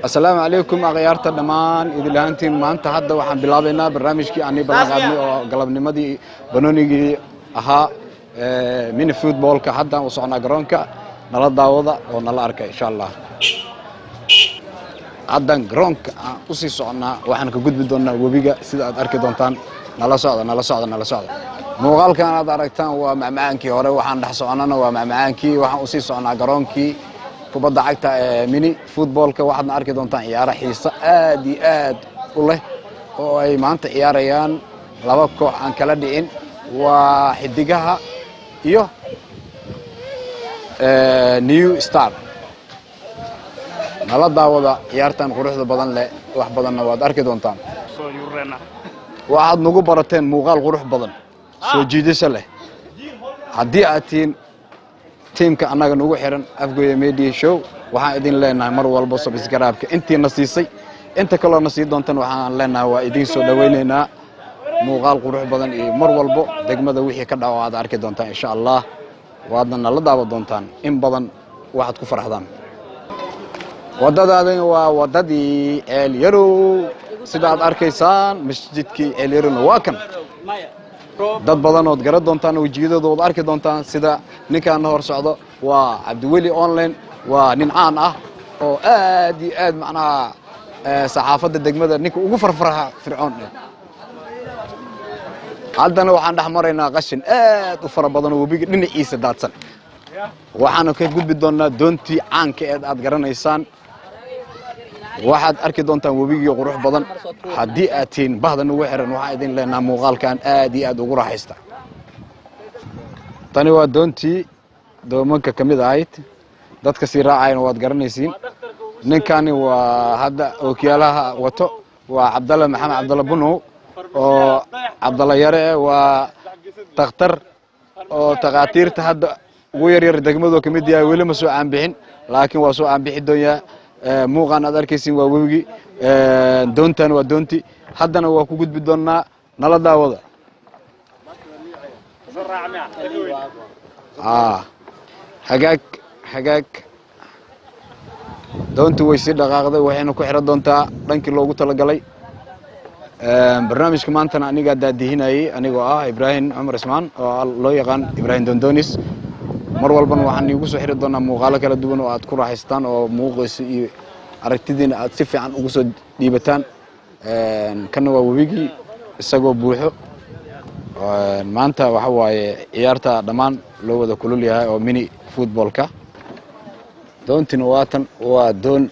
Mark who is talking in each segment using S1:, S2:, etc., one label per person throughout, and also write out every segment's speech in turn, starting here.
S1: السلام عليكم أغيارت الدمان إذا لهانتين ما أنت هذا وحن بلادنا برنامجك أني بلغني أو قلبني مدي بنوني أها من فوتبول كحدا وصعنا جرونك نلا داوضة ونلا أركا إن شاء الله عدن جرونك أسي صعنا وحن كجود بدنا وبيجا سيد أركا دونتان نلا صعد موغال كان هذا أركتان ومع معانكي هراء وحن نحصعنا ومع معانكي وحن أسي صعنا جرونكي kubadda cagta mini footballka waxaadna arki doontaan ciyaaro xiiso aad iyo aad u leh oo ay maanta ciyaarayaan laba koox aan kala dhicin waa xidigaha iyo New Star nala daawada ciyaartan quruxda badan leh wax badanna waad arki doontaan waxaad nagu barateen muuqaal qurux badan soo jiidasho leh haddii aad tihiin tiimka annaga nagu xiran Afgoye Media Show waxaan idin leenahay mar walba subscribe-ka intii nasiisay inta kale nasiid doontan waxaan leenahay waa idin soo dhaweyneynaa muuqaal qurux badan iyo mar walba degmada wixii ka dhaco aad arki doontaan insha Allah waadna nala daawa doontaan in badan waxaad ku faraxdaan wadadaadana waa wadadii El Yarow sida aad arkaysaan masjidkii El Yarow waa kan dad badan oo garad doontaan wajiyadooda arki doontaan sida ninkaan hor socdo waa Cabdiweli online waa nin caan ah oo aad iyo aad macnaha saxaafada degmada ninka ugu farfaraha fircoon haddana waxaan dhaxmaraynaa qashin aad u fara badan oo webiga dhinaciisa daadsan waxaan ka gudbi doonaa doontii caanka ee aad garanaysaan waxaad arki doontaan webiga qurux badan haddii aad tiin bahdan ugu xiran waxaan idin leenahay muuqaalkan aad iyo aad ugu raaxaysta tani waa doontii doomanka kamid ahayd dadka si raacayna waad garanaysiin ninkani waa hadda ookiyaalaha wato waa Cabdalla Maxamed Cabdalla Bunow oo Cabdalla Yare waa takhtar oo taqaatiirta hadda ugu yar degmadu kamid yahay weli ma soo aan bixin laakiin waa soo aan bixi doonyaa muuqan aad arkaysiin waa webigi doontan waa doonti haddana waa ku gudbi doonaa nala daawada hagaag doontu way si dhaqaaqday waxayna ku xiran doontaa dhankii loogu talagalay barnaamijka maantana aniga daadihinayay anigoo ah Ibrahim Umar Ismaan oo loo yaqaan Ibrahim Dondonis mar walban waxaan igu soo xiri doonaa muuqaalo kala duwan oo aad ku raaxaystaan oo muuqayso iyo aragtidiina aad si fiican ugu soo dhiibataan kana waa webigi isagoo buuxo maanta waxa waaye ciyaarta dhamaan loo wada kulul yahay oo mini footballka doontina waatan waa doon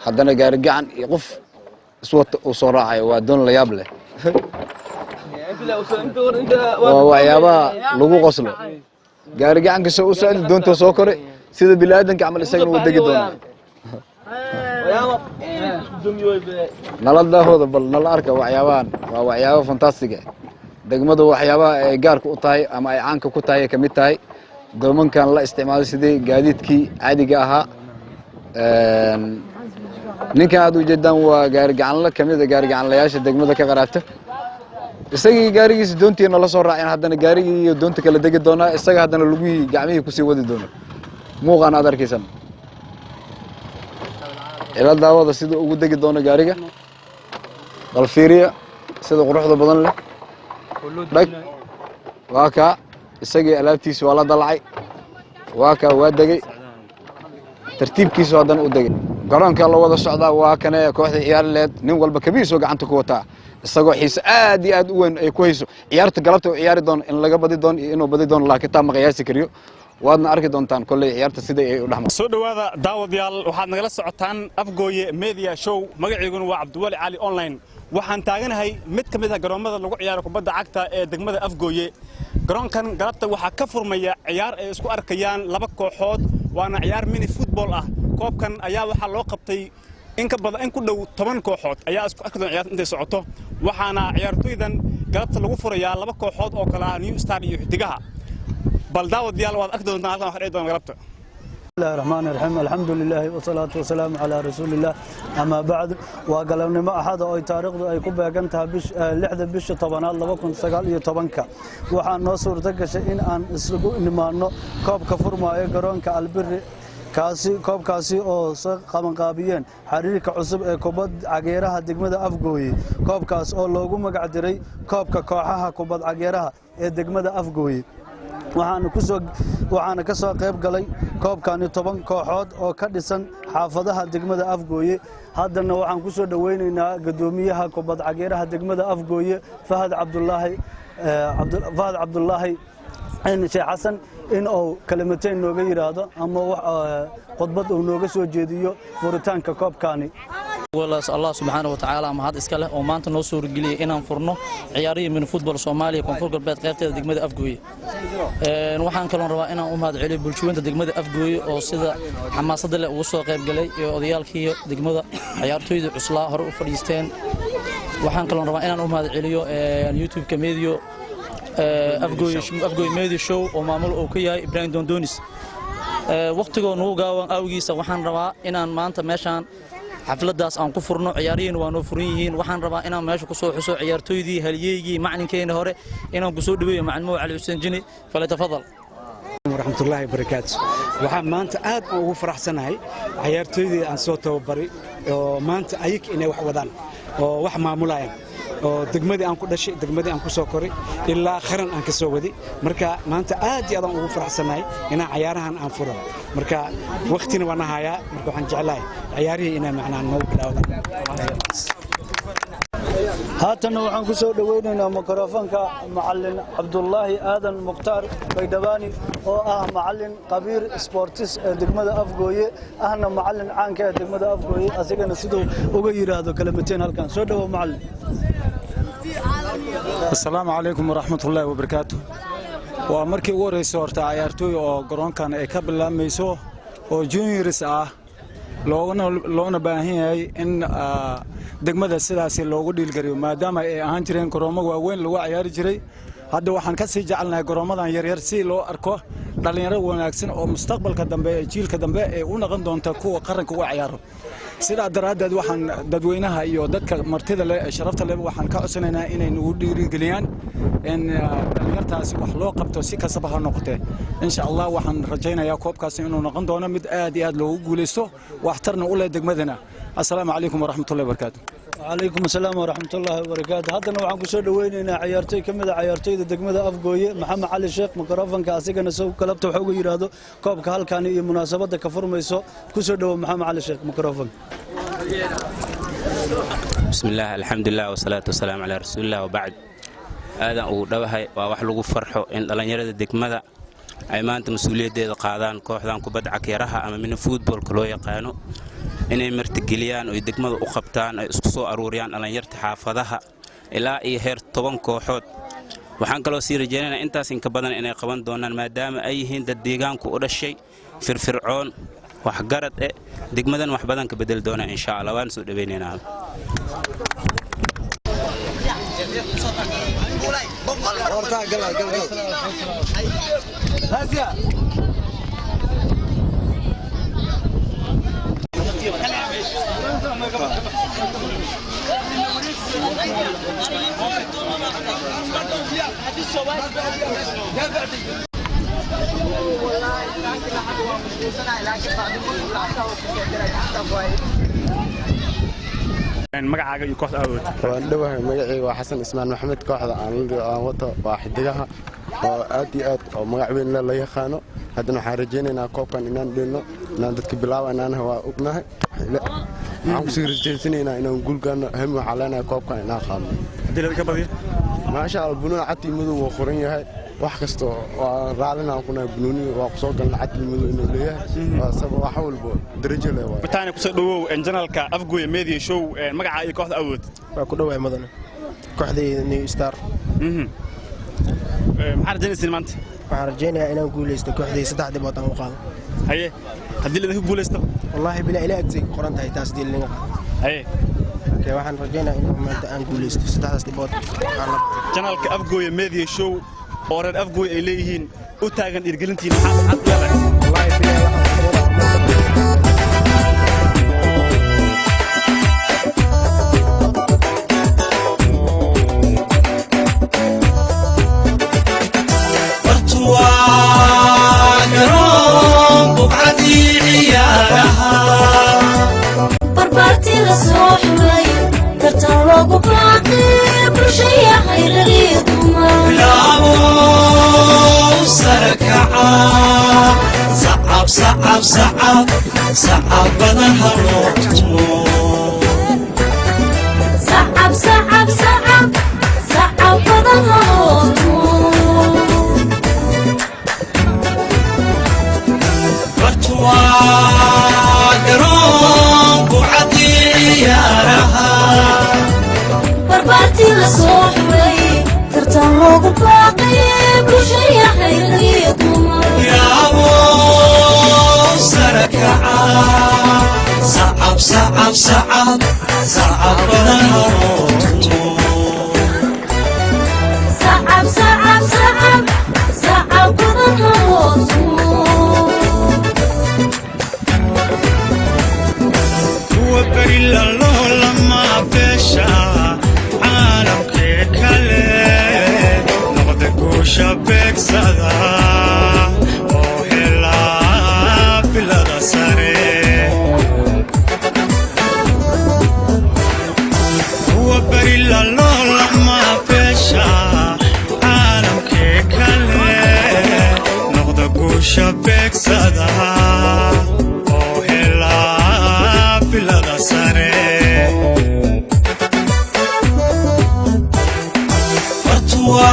S1: haddana gaari gacan iyo qof iswata u soo raacayo waa doon la yaab leh waa waxyaabaha lagu qoslo gaari gacanka soo u socda doonta soo kore sida bilaadanka amal isagana uu degi doonaa nala daahooda bal nala arka waxyaabahan waa waxyaabo fantastic ah degmadu waxyaabaha ay gaarka u tahay ama ay caanka ku tahay kamid tahay doomankan la isticmaalo sidii gaadiidkii caadiga ahaa ninka aad u jeedaan waa gaari gacanla kamid ah gaari gacanlayaasha degmada ka qaraabta isagii gaarigiisa doontiina la soo raacin haddana gaarigii iyo doonta kala degi doonaa isaga haddana lugihii gacmihii kusii wadi doona muuqan aad arkaysan ila daawada sida ugu degi doona gaariga bal fiiriya sida quruxda badan leh dhag waa ka isagii alaabtiisa waa la dalacay waa ka waa degay tartiibkiisa haddana u degay garoonka la wada socdaa waa kana kooxda ciyaar leed nin walba kabiisoo gacanta ku wataa isagoo xiis aad iyo aad u weyn ay ku hayso ciyaarta galabta oo ciyaari doon in laga badi doon inuu badi doon laakiin taa ma qiyaasi kariyo waadna arki doontaan kulay ciyaarta sida ay u dhaxmo
S2: soo dhawaada daawadayaal waxaad nagala socotaan Afgoye Media Show magaciiguna waa Cabdiweli Ali online waxaan taaganahay mid kamid ah garoomada lagu ciyaaro kubadda cagta ee degmada Afgoye garoonkan galabta waxa ka furmaya ciyaar ay isku arkayaan laba kooxood waana ciyaar mini football ah koobkan ayaa waxa loo qabtay in ka badan in ku dhow 10 kooxood ayaa isku arki doona ciyaarta intay socoto waxaana ciyaartoydan galabta lagu furayaa laba kooxood oo kala New Star iyo xidigaha bal daawadayaal waad arki doontaan halkan waxa doona galabta
S3: بسم الله الرحمن الرحيم الحمد لله والصلاة والسلام على رسول الله أما بعد وقالوا ما أحد أي تاريخ أي كوبا كانتها بش لحظة بش طبعا الله بكون سجال يطبنك وحن نصور ذاك شيء أن إن ما إنه كوب كفر ما يقرون كالبر koobkaasi oo soo qabanqaabiyeen xiriirka cusub ee kubadda cageeraha degmada Afgooye koobkaas oo loogu magac diray koobka kooxaha kubadda cageeraha ee degmada Afgooye waxaana ka soo qayb galay koobkani 10 kooxood oo ka dhisan xaafadaha degmada Afgooye haddana waxaan ku soo dhaweynaynaa gudoomiyaha kubadda cageeraha degmada Afgooye Fahad Cabdullaahi Sheekh Xasan in uu kalimateen nooga yiraahdo ama khudbad uu nooga soo jeediyo furitaanka koobkani
S4: والله الله سبحانه وتعالى ما هذا إسكاله وما أنت نصور جلي إن فرنه عياري من فوتبول صومالي يكون فوق البلد قيادة دقمة أفجوي وحن كلام روا إن هذا علي بلشوين دقمة أفجوي أو صدا عما صدق وصل قيب جلي وديال كي دقمة عيارتوي عصلا هرو فريستين وحن كلام روا إن هذا عليو اليوتيوب كميديو أفجوي ميديو شو ومعمول أوكيا إبراهيم دوندونيس وقتكو نوجا وأوجيس وحن روا إن ما أنت ماشان xafladaas aan ku furno ciyaariin waanu furan yihiin waxaan rabaa inaan meesha ku soo xuso ciyaartoydii halyeeygi macalinkeena hore inaan ku soo dhaweeyo macalimo Ali Xuseen Jini fala tafadal
S5: warahmatullaahi barakaatu waxaan maanta aad ugu faraxsanahay ciyaartoydii aan soo tababaray oo maanta ayag inay wax wadaan oo wax maamulayaan oo degmadii aan ku dhashay degmadii aan ku soo koray ilaa qaran aan ka soo wadi marka maanta aad iyo aad ugu faraxsanahay inaan ciyaarahan aan furo marka waqtina waan hayaa marka waxaan jeclahay ciyaarihii inay macnaan noo bilaawdaan
S3: haatan waxaan ku soo dhaweynaynaa mikrofoonka macallin Cabdullaahi Aadan Muqtaar Baydhawani oo ah macallin qabiir sports ee degmada Afgooye ahna macallin caan ka ah degmada Afgooye asigana sidoo uga yiraahdo kalimateen halkan soo dhawo macallin
S5: Assalaamu alaykum warahmatullaahi wabarakaatuh waa markii ugu horeysay horta ciyaartooy oo garoonkan ay ka bilaamayso oo juniors ah loona baahan yahay in degmada sidaas loogu dhiilgariyo maadaama ay ahaan jireen garoomo waaweyn lagu ciyaari jiray hadda waxaan ka sii jecelnahay garoomadan yaryar si loo arko dhalinyaro wanaagsan oo mustaqbalka dambe ee jiilka dambe ee u noqon doonta kuwa qaranka uga ciyaaro sida daraadeed waxaan dadweynaha iyo dadka martida leh ee sharafta leh waxaan ka codsanaynaa inay nagu dhiirigeliyaan in dhalinyartaasi wax loo qabto si kasaba ha noqotee insha Allah waxaan rajaynayaa koobkaas inuu noqon doono mid aad iyo aad loogu guuleysto waxtarna u leh degmadana assalaamu alaykum warahmatullaahi wabarakaatuh
S3: وعليكم السلام ورحمة الله وبركاته هذا نوعا كسر ويننا عيارتي كمذا عيارتي دقمة أفجوية محمد علي الشيخ ميكروفون كاسيجنا سو كلبته حقوق يرادو كوب كهال كان مناسبة كفر ميسو كسر محمد علي الشيخ ميكروفون
S6: بسم الله الحمد لله والصلاة والسلام على رسول الله وبعد هذا ودوها وحلو فرحه إن الله يرد دقمة أي ما أنت مسؤولية دي القاعدان كوحدان كبد عكيرها أما من فوتبول كلو يقانو inay martigeliyaan oo degmada u qabtaan ay isku soo aruuriyaan dhalinyarta xaafadaha ilaa iyo heer 10 kooxood waxaan kaloo sii rajaynaynaa intaas in ka badan inay qaban doonaan maadaama ay yihiin dad deegaanku u dhashay firfircoon wax garad ah degmadan wax badan ka bedel doona insha Allah waan soo dhaweynaynaa
S2: magacaaga iyo kooxda awood
S7: waan dhawahay magacayga waa Xasan Ismaan Maxamed kooxda aan wato waa xidigaha oo aad iyo aad oo magac weyn la yaqaano haddana waxaan rajaynaynaa koobkan inaan dheelno inaan dadka bilaabanaan waa ognahay waxaan kusii rajaysanaynaa inaan guulgaano hem waxaa leenahay koobkan inaan qaadno
S2: hadii laga badiyo
S7: maasha Allah bunuuna cad iyo madow waa qoran yahay wax kasto waa raalina kuna bunuuni waa soo galna cad iyo madow inuu leeyahay waa sabab wax walba darajo leh waa
S2: taana ku soo dhawow janalka Afgooye Media Show magacaaga iyo kooxda awood
S8: waa ku dhawahay madana kooxda New Star
S2: maxaa rajaynaysaa maanta
S8: waxaan rajaynayaa inaan guuleysto kooxdii 3 dhibood aan u qaado
S2: haye hadii la guuleysto
S8: wallahi bila ilaa agtay qoran tahay taas diilina
S2: haye
S8: waxaan rajaynayaa in maanta aan guuleysto 3 dhibood
S2: janalka Afgooye Media Show oo reer Afgooye ay leeyihiin u taagan dhiirgelintiina maxaa leedahay
S8: wallahi bila
S9: بقعدي صعب صعب صعب صعب بدن هالوقتمو
S10: صعب صعب صعب صعب بدن هالوقتمو
S9: برتوا قرون بوعدي عيارها
S10: بربارتي لصوحوي ترتان روق باقي كل شي حيلي يضمر
S9: يا ابو سركعة صعب صعب صعب صعب بدن هالوقتمو
S10: صعب صعب صعب صعب بدن هالوقتمو
S9: وبري الله لما بشا عالم كله نقد كوشا بك صدا وهلا بلا سري وبري الله لما بشا عالم كله نقد كوشا بك صدا بلا سري برتوا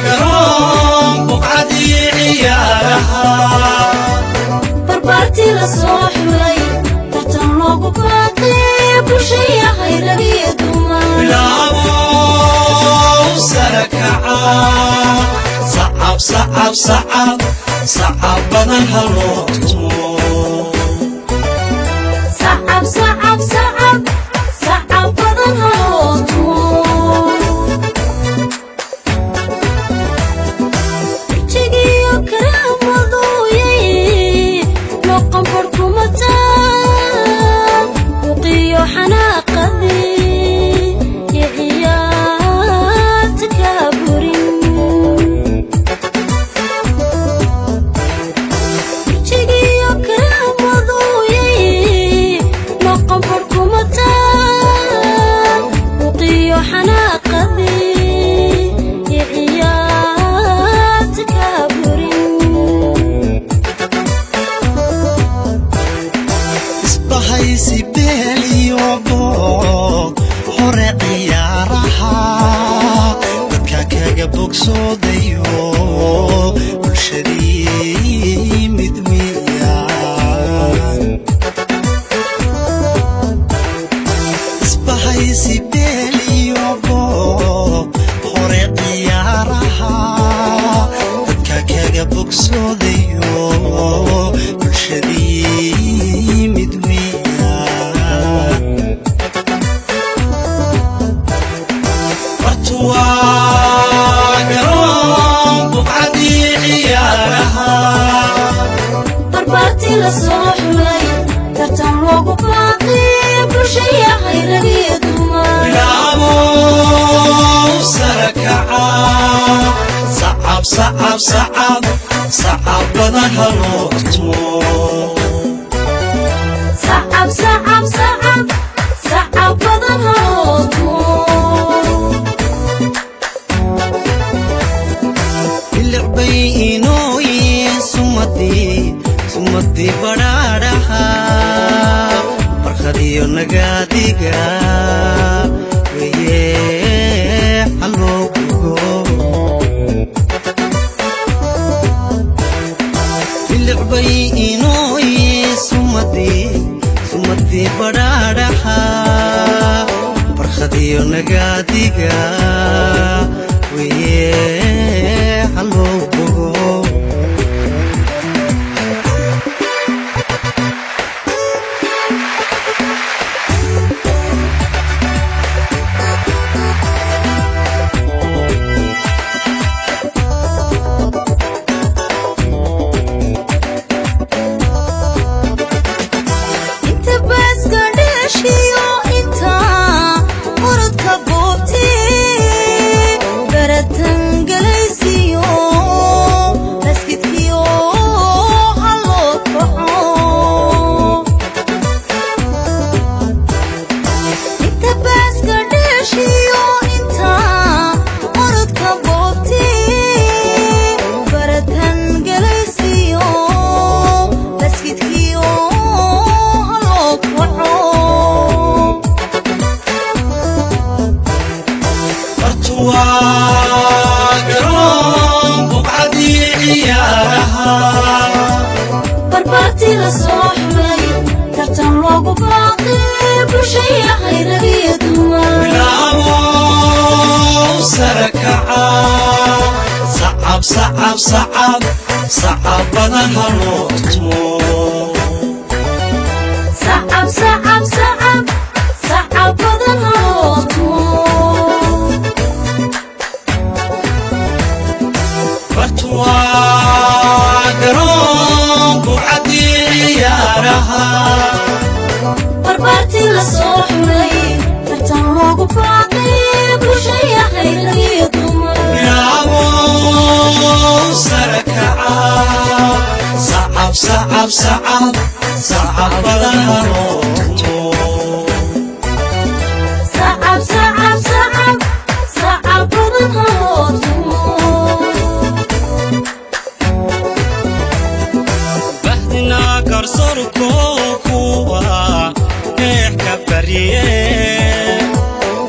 S9: قرون بقعدي عيارها
S10: بربارتي لصوحوي ترتان روق باقي كل شي حيلي يضمر
S9: بلا سركعة صعب صعب صعب صعب بدن هالوقتمو
S10: صعب صعب صعب صعب بدن هالوقتمو وجهي كرام وضوي لو قنبركم متان وقيو حناقذي يا إيات كابرين وجهي كرام وضوي لو قنبركم متان وقيو حناقذي يا إيات كابرين
S9: isbahay sibeliyo boog hore ciyaaraha dadka kaga bogsoodayo bulshadii mid weeyaan isbahay sibeliyo boog hore ciyaaraha dadka kaga bogsoodayo bulshadii mid weeyaan برتوا قرون بقعدي عيارها
S10: بربارتي لصوحوي ترتان روق باقي كل شي حيلي يضمر
S9: يا ابو سركعة صعب صعب صعب صعب بدن هالوقتمو
S10: صعب صعب صعب صعب بدن هالوقتمو
S9: اللعبي إنوي سمدي برارها برخدي ونقاديقا ويه حلوكو اللعبي إنوي سمدي برارها برخدي ونقاديقا ويه حلوكو
S10: انت بس قداشي وانت مرض كبوبتي برد تنقليسي
S9: ciyaaraha
S10: barbaarti la soo xulay tartan loogu baaqay bulshaya khayragiyo dumar
S9: bilaabo sare kaca sacab sacab sacab sacab badan ha loo tumo
S10: sacab sacab sacab sacab badan ha loo tumo
S9: bartuwa garoon buucadii ciyaaraha
S10: barbaarti la soo xulay tartan loogu baaqay bulshaya khayragiyo dumar
S9: bilaabo sare kaca sacab sacab sacab sacab badan ha loo tumo
S10: sacab sacab sacab sacab badan ha loo tumo
S9: bahdina garsoorko kuwa eexka barye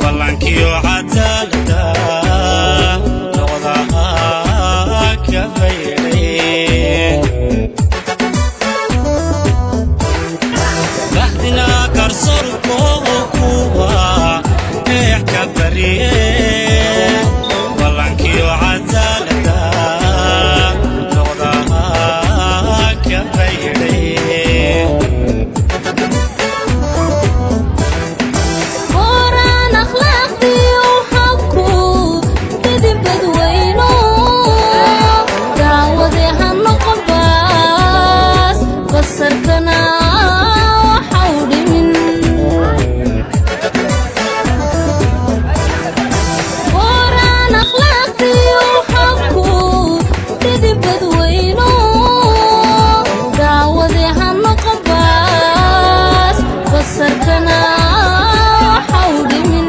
S9: ballankiyo cadaalada noqdaha ka baydhay bahdina garsoorko kuwa eexka barye ballankiyo cadaalada noqdaha ka baydhay
S10: qoraan akhlaaqdiyo habku kadib dadweyno daawade ha noqon baas basarkana waxa u dhimin qoraan akhlaaqdiyo habku kadib dadweyno daawade ha noqon baas basarkana waxa u dhimin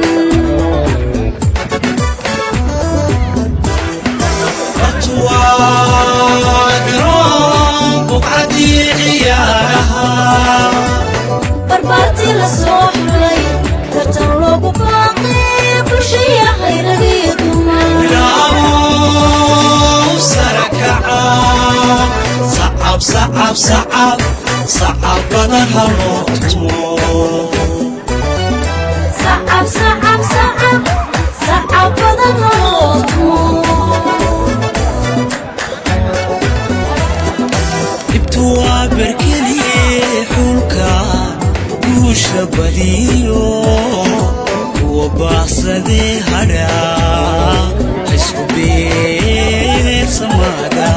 S9: bartuwa garoon buucadii ciyaaraha
S10: barbaarti la soo xulay tartan loogu baaqay bulshaya khayragiyo dumar
S9: bilaabo sare kaca sacab sacab sacab sacab badan ha loo tumo
S10: sacab sacab sacab sacab badan ha loo tumo
S9: dhibtu waa berkeliye xulka guusha badiyo kuwa baaqsadee hadha isku beersamaada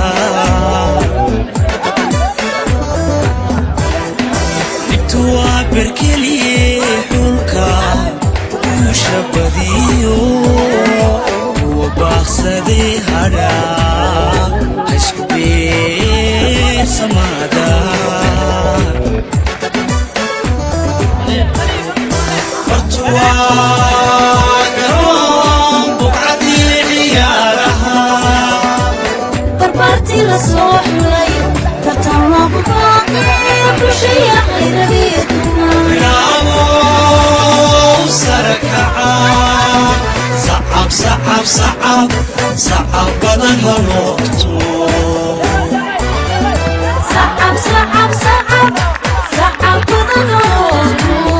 S9: dhibtu waa berkeliye xulka guusha badiyo kuwa baaqsadee hadha isku beersamaada bartuwa garoon buucadii ciyaaraha
S10: barbaarti la soo xulay tartan loogu baaqay bulshaya khayragiyo dumar
S9: bilaabo sare kaca sacab sacab sacab sacab badan ha loo tumo
S10: sacab sacab sacab sacab badan ha loo tumo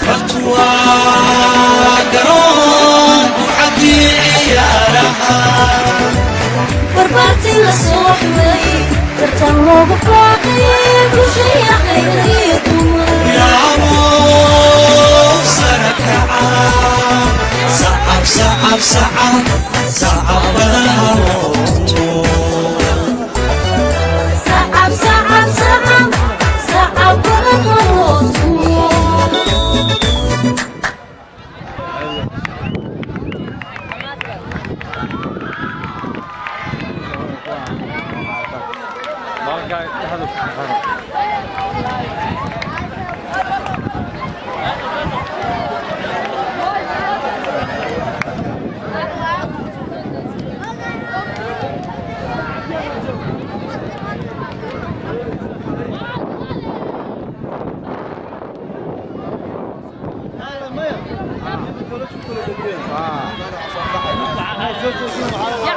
S9: bartuwa garoon buucadii ciyaaraha
S10: barbaarti la soo xulay tartan loogu baaqay bulshaya khayragiyo dumar
S9: bilaabo sare kaca sacab sacab sacab sacab badan ha loo tumo
S10: sacab sacab sacab sacab badan ha loo tumo
S11: يا